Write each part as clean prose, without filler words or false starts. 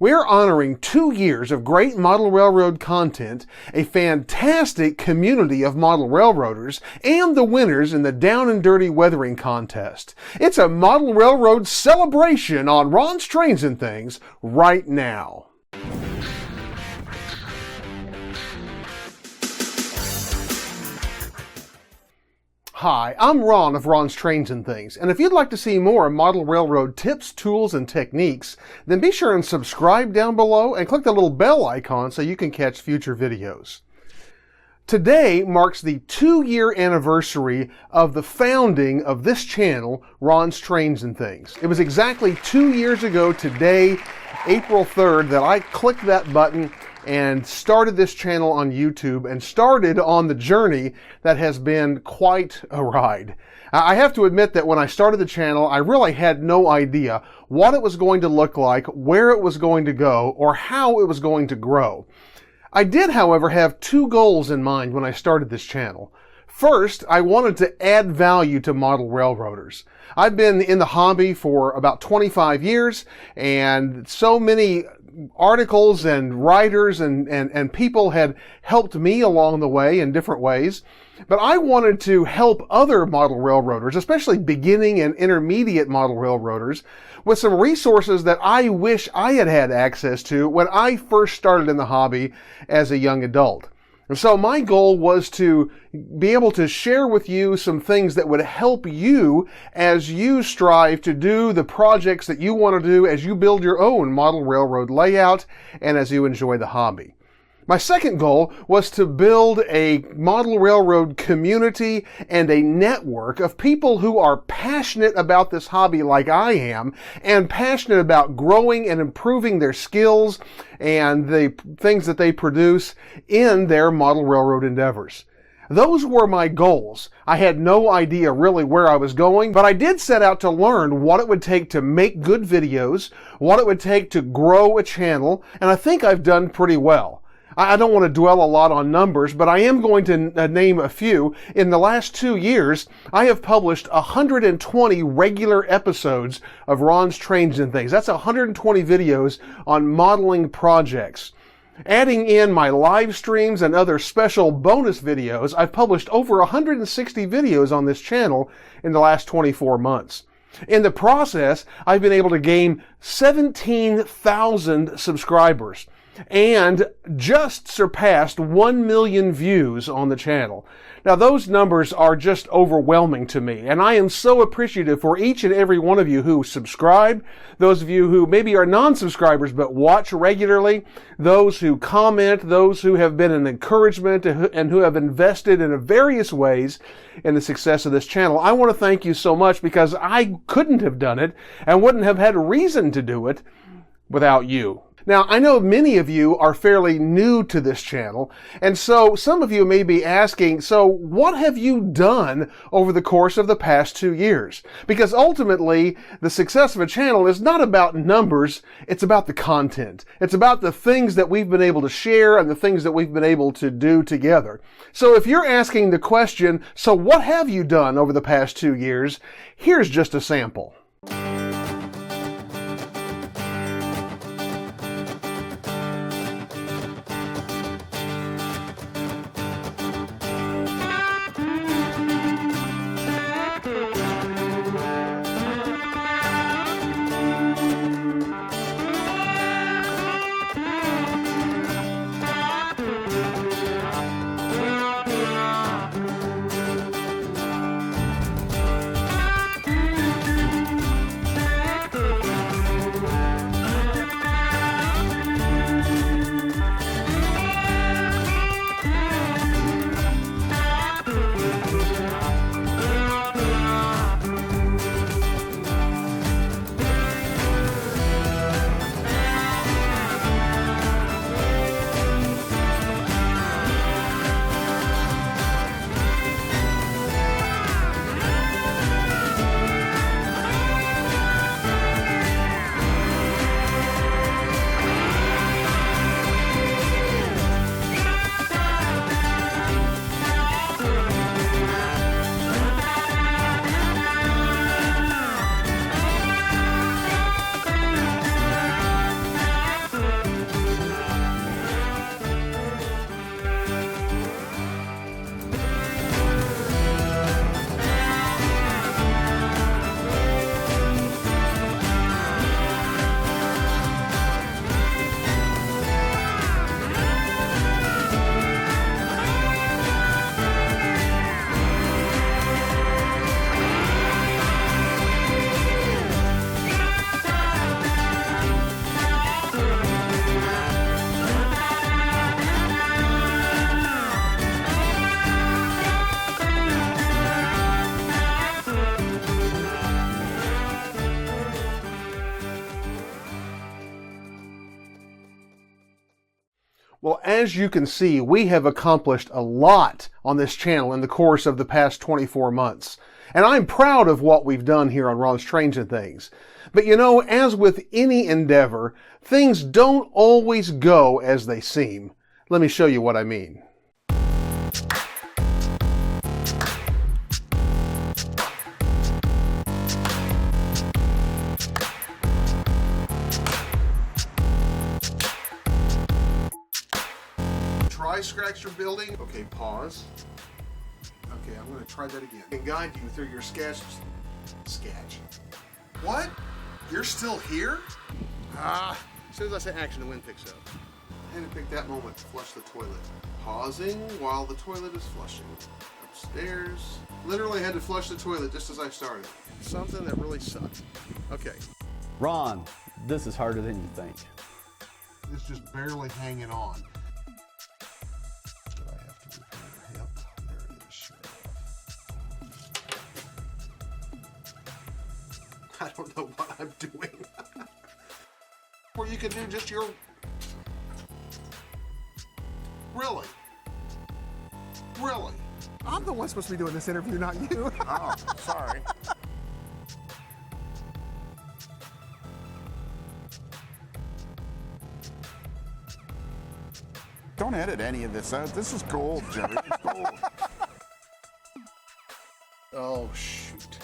We're honoring 2 years of great model railroad content, a fantastic community of model railroaders, and the winners in the Down and Dirty Weathering Contest. It's a model railroad celebration on Ron's Trains and Things right now. Hi, I'm Ron of Ron's Trains and Things, and if you'd like to see more model railroad tips, tools, and techniques, then be sure and subscribe down below and click the little bell icon so you can catch future videos. Today marks the 2-year anniversary of the founding of this channel, Ron's Trains and Things. It was exactly 2 years ago today, April 3rd, that I clicked that button and started this channel on YouTube and started on the journey that has been quite a ride. I have to admit that when I started the channel, I really had no idea what it was going to look like, where it was going to go, or how it was going to grow. I did, however, have 2 goals in mind when I started this channel. First, I wanted to add value to model railroaders. I've been in the hobby for about 25 years, and so many articles and writers and people had helped me along the way in different ways. But I wanted to help other model railroaders, especially beginning and intermediate model railroaders, with some resources that I wish I had had access to when I first started in the hobby as a young adult. And so my goal was to be able to share with you some things that would help you as you strive to do the projects that you want to do as you build your own model railroad layout and as you enjoy the hobby. My second goal was to build a model railroad community and a network of people who are passionate about this hobby like I am, and passionate about growing and improving their skills and the things that they produce in their model railroad endeavors. Those were my goals. I had no idea really where I was going, but I did set out to learn what it would take to make good videos, what it would take to grow a channel, and I think I've done pretty well. I don't want to dwell a lot on numbers, but I am going to name a few. In the last 2 years, I have published 120 regular episodes of Ron's Trains and Things. That's 120 videos on modeling projects. Adding in my live streams and other special bonus videos, I've published over 160 videos on this channel in the last 24 months. In the process, I've been able to gain 17,000 subscribers and just surpassed 1 million views on the channel. Now those numbers are just overwhelming to me, and I am so appreciative for each and every one of you who subscribe, those of you who maybe are non-subscribers but watch regularly, those who comment, those who have been an encouragement and who have invested in various ways in the success of this channel. I want to thank you so much, because I couldn't have done it and wouldn't have had reason to do it without you. Now, I know many of you are fairly new to this channel, and so some of you may be asking, so what have you done over the course of the past 2 years? Because ultimately, the success of a channel is not about numbers, it's about the content. It's about the things that we've been able to share and the things that we've been able to do together. So if you're asking the question, so what have you done over the past 2 years? Here's just a sample. Well, as you can see, we have accomplished a lot on this channel in the course of the past 24 months. And I'm proud of what we've done here on Ron's Trains and Things. But you know, as with any endeavor, things don't always go as they seem. Let me show you what I mean. Scratch your building. Okay, pause. Okay, I'm going to try that again. And guide you through your sketch. What? You're still here? As soon as I say action, the wind picks up. I had to pick that moment to flush the toilet. Pausing while the toilet is flushing. Upstairs. Literally had to flush the toilet just as I started. Something that really sucked. Okay. Ron, this is harder than you think. It's just barely hanging on. I don't know what I'm doing. Or you can do just your... Really? Really? I'm the one supposed to be doing this interview, not you. Oh, sorry. Don't edit any of this out. This is gold, Jerry. It's gold. Oh, shoot.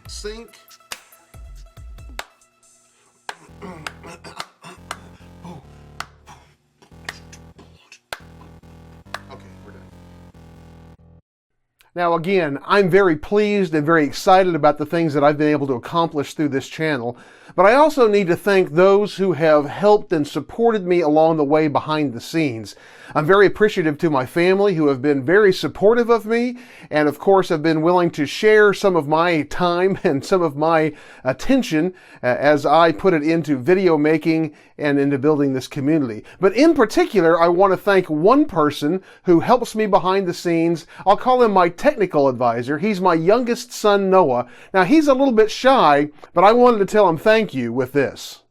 Sink. Okay, we're done. Now again, I'm very pleased and very excited about the things that I've been able to accomplish through this channel, but I also need to thank those who have helped and supported me along the way behind the scenes. I'm very appreciative to my family who have been very supportive of me and of course have been willing to share some of my time and some of my attention as I put it into video making and into building this community. But in particular, I want to thank one person who helps me behind the scenes. I'll call him my technical advisor. He's my youngest son, Noah. Now he's a little bit shy, but I wanted to tell him thank you with this.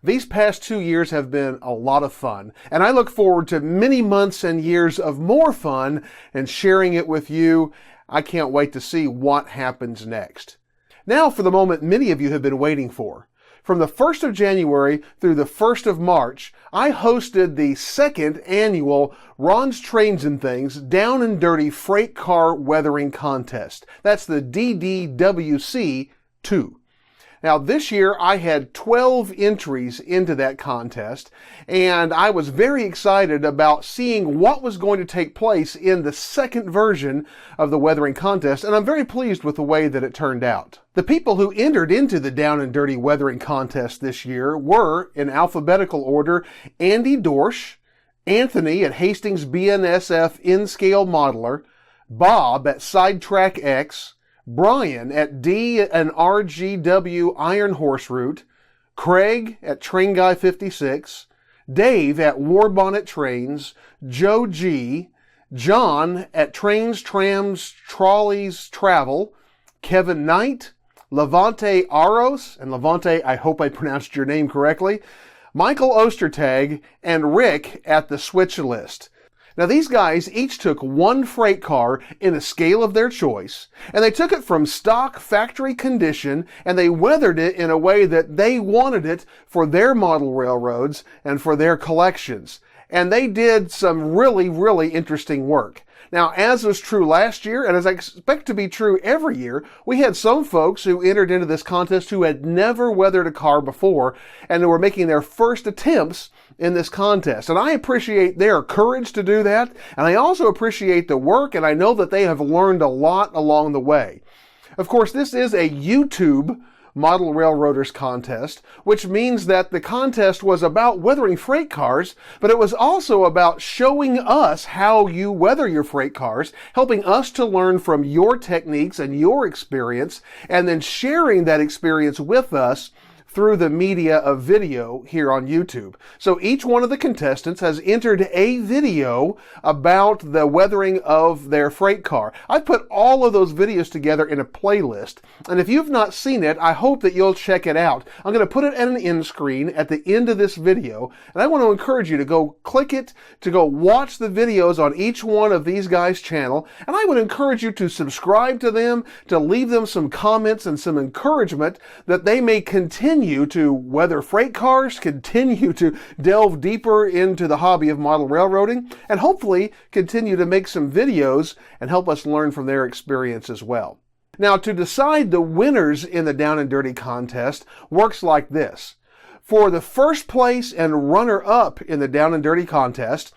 These past 2 years have been a lot of fun, and I look forward to many months and years of more fun and sharing it with you. I can't wait to see what happens next. Now for the moment many of you have been waiting for. From the 1st of January through the 1st of March, I hosted the second annual Ron's Trains and Things Down and Dirty Freight Car Weathering Contest. That's the DDWC 2. Now this year I had 12 entries into that contest, and I was very excited about seeing what was going to take place in the second version of the weathering contest, and I'm very pleased with the way that it turned out. The people who entered into the Down and Dirty Weathering Contest this year were, in alphabetical order, Andy Dorsch, Anthony at Hastings BNSF N-Scale Modeler, Bob at Sidetrack X, Brian at D and RGW Iron Horse Route, Craig at Train Guy 56, Dave at Warbonnet Trains, Joe G, John at Trains, Trams, Trolleys, Travel, Kevin Knight, Levante Aros, and Levante, I hope I pronounced your name correctly, Michael Ostertag, and Rick at the Switch List. Now these guys each took one freight car in a scale of their choice, and they took it from stock factory condition, and they weathered it in a way that they wanted it for their model railroads and for their collections. and they did some really, really interesting work. Now, as was true last year, and as I expect to be true every year, we had some folks who entered into this contest who had never weathered a car before, and who were making their first attempts in this contest. And I appreciate their courage to do that, and I also appreciate the work, and I know that they have learned a lot along the way. Of course, this is a YouTube Model Railroaders contest, which means that the contest was about weathering freight cars, but it was also about showing us how you weather your freight cars, helping us to learn from your techniques and your experience, and then sharing that experience with us through the media of video here on YouTube. So each one of the contestants has entered a video about the weathering of their freight car. I've put all of those videos together in a playlist, and if you've not seen it, I hope that you'll check it out. I'm going to put it at an end screen at the end of this video, and I want to encourage you to go click it, to go watch the videos on each one of these guys' channel, and I would encourage you to subscribe to them, to leave them some comments and some encouragement that they may continue to weather freight cars, continue to delve deeper into the hobby of model railroading, and hopefully continue to make some videos and help us learn from their experience as well. Now, to decide the winners in the Down and Dirty contest works like this. For the first place and runner-up in the Down and Dirty contest,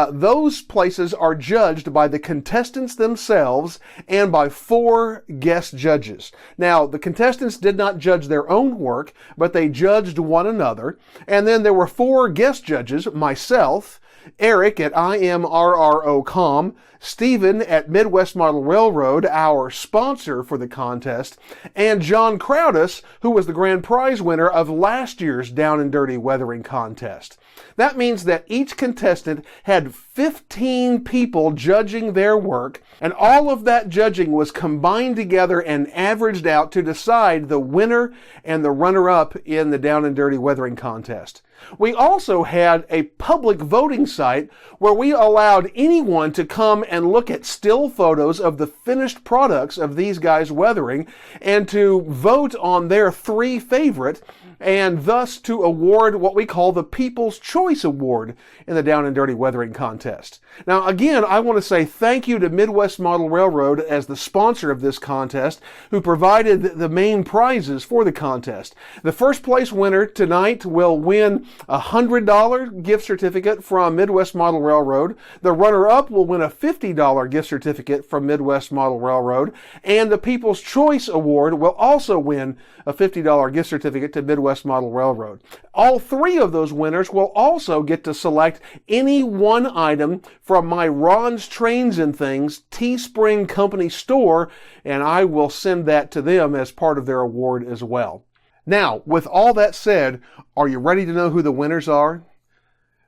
those places are judged by the contestants themselves and by 4 guest judges. Now, the contestants did not judge their own work, but they judged one another. And then there were 4 guest judges, myself, Eric at IMRRO.com, Stephen at Midwest Model Railroad, our sponsor for the contest, and John Crowdus, who was the grand prize winner of last year's Down and Dirty Weathering contest. That means that each contestant had 15 people judging their work, and all of that judging was combined together and averaged out to decide the winner and the runner-up in the Down and Dirty Weathering contest. We also had a public voting site where we allowed anyone to come and look at still photos of the finished products of these guys weathering and to vote on their 3 favorite, and thus to award what we call the People's Choice Award in the Down and Dirty Weathering contest. Now, again, I want to say thank you to Midwest Model Railroad as the sponsor of this contest, who provided the main prizes for the contest. The first place winner tonight will win a $100 gift certificate from Midwest Model Railroad. The runner-up will win a $50 gift certificate from Midwest Model Railroad. And the People's Choice Award will also win a $50 gift certificate to Midwest Model Railroad. All 3 of those winners will also get to select any one item from my Ron's Trains and Things Teespring Company store, and I will send that to them as part of their award as well. Now, with all that said, are you ready to know who the winners are?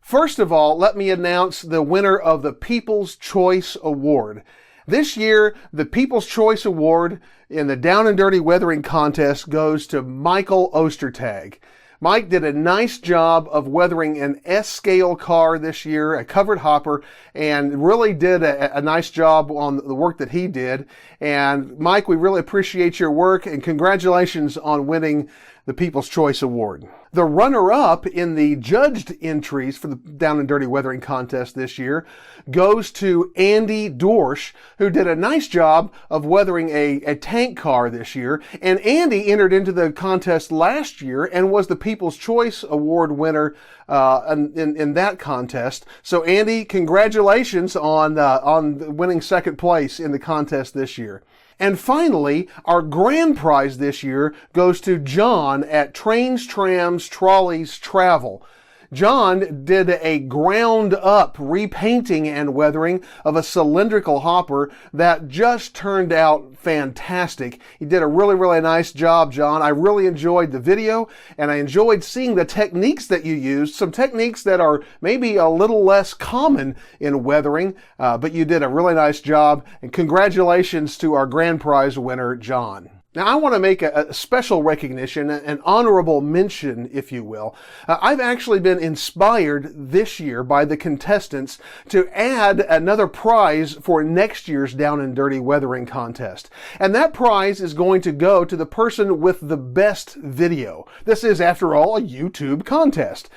First of all, let me announce the winner of the People's Choice Award. This year, the People's Choice Award in the Down and Dirty Weathering contest goes to Michael Ostertag. Mike did a nice job of weathering an S-scale car this year, a covered hopper, and really did a nice job on the work that he did. And Mike, we really appreciate your work, and congratulations on winning the People's Choice Award. The runner-up in the judged entries for the Down and Dirty Weathering contest this year goes to Andy Dorsch, who did a nice job of weathering a tank car this year. And Andy entered into the contest last year and was the People's Choice Award winner in that contest. So Andy, congratulations on winning second place in the contest this year. And finally, our grand prize this year goes to John at Trains, Trams, Trolleys, Travel. John did a ground-up repainting and weathering of a cylindrical hopper that just turned out fantastic. He did a really, really nice job, John. I really enjoyed the video, and I enjoyed seeing the techniques that you used, some techniques that are maybe a little less common in weathering, but you did a really nice job, and congratulations to our grand prize winner, John. Now, I want to make a special recognition, an honorable mention, if you will. I've actually been inspired this year by the contestants to add another prize for next year's Down and Dirty Weathering contest. And that prize is going to go to the person with the best video. This is, after all, a YouTube contest.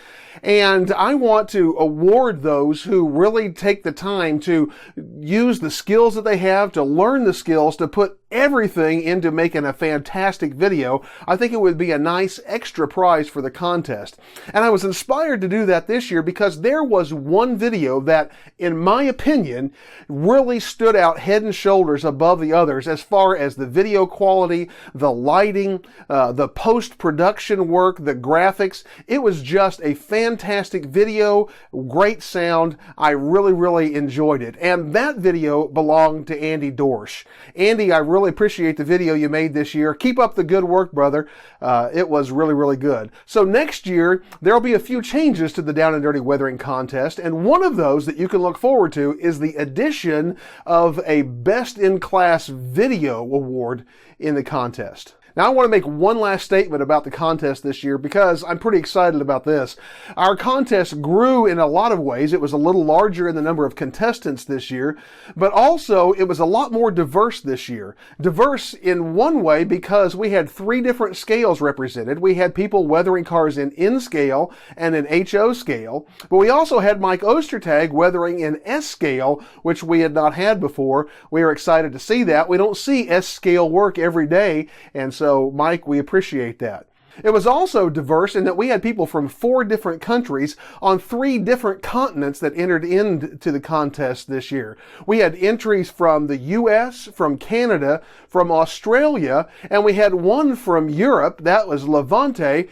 And I want to award those who really take the time to use the skills that they have, to learn the skills, to put everything into making a fantastic video. I think it would be a nice extra prize for the contest. And I was inspired to do that this year because there was one video that, in my opinion, really stood out head and shoulders above the others as far as the video quality, the lighting, the post-production work, the graphics. It was just a fantastic video, great sound. I really, really enjoyed it. And that video belonged to Andy Dorsch. Andy, I really appreciate the video you made this year. Keep up the good work, brother. It was really, really good. So next year, there'll be a few changes to the Down and Dirty Weathering contest, and one of those that you can look forward to is the addition of a Best in Class Video award in the contest. Now, I want to make one last statement about the contest this year because I'm pretty excited about this. Our contest grew in a lot of ways. It was a little larger in the number of contestants this year, but also it was a lot more diverse this year. Diverse in one way because we had 3 different scales represented. We had people weathering cars in N scale and in HO scale, but we also had Mike Ostertag weathering in S scale, which we had not had before. We are excited to see that. We don't see S scale work every day, and so, Mike, we appreciate that. It was also diverse in that we had people from 4 different countries on 3 different continents that entered into the contest this year. We had entries from the US, from Canada, from Australia, and we had one from Europe. That was Levante,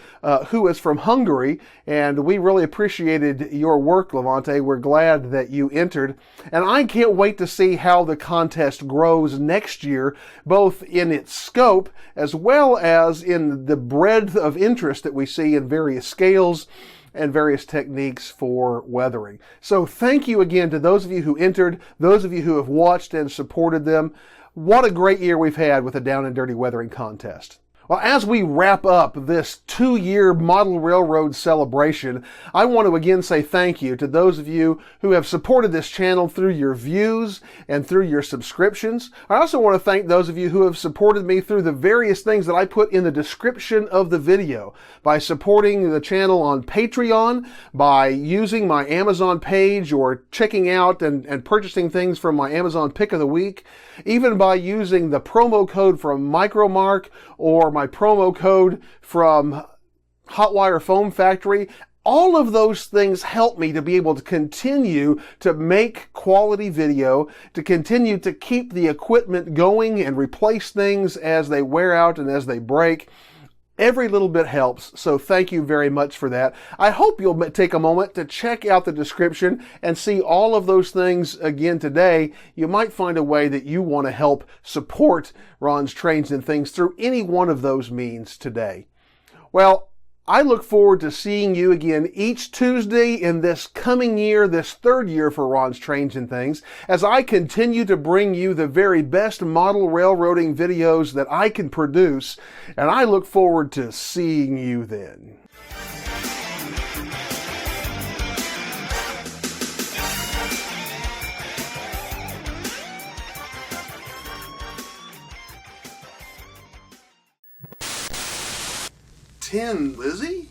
who is from Hungary, and we really appreciated your work, Levante. We're glad that you entered, and I can't wait to see how the contest grows next year, both in its scope as well as in the breadth of interest that we see in various scales and various techniques for weathering. So thank you again to those of you who entered, those of you who have watched and supported them. What a great year we've had with the Down and Dirty Weathering contest. Well, as we wrap up this 2-year Model Railroad celebration, I want to again say thank you to those of you who have supported this channel through your views and through your subscriptions. I also want to thank those of you who have supported me through the various things that I put in the description of the video, by supporting the channel on Patreon, by using my Amazon page, or checking out and purchasing things from my Amazon Pick of the Week, even by using the promo code from Micromark or my promo code from Hotwire Foam Factory. All of those things help me to be able to continue to make quality video, to continue to keep the equipment going and replace things as they wear out and as they break. Every little bit helps, so thank you very much for that. I hope you'll take a moment to check out the description and see all of those things again today. You might find a way that you want to help support Ron's Trains and Things through any one of those means today. Well, I look forward to seeing you again each Tuesday in this coming year, this 3rd year for Ron's Trains and Things, as I continue to bring you the very best model railroading videos that I can produce, and I look forward to seeing you then. Lizzie?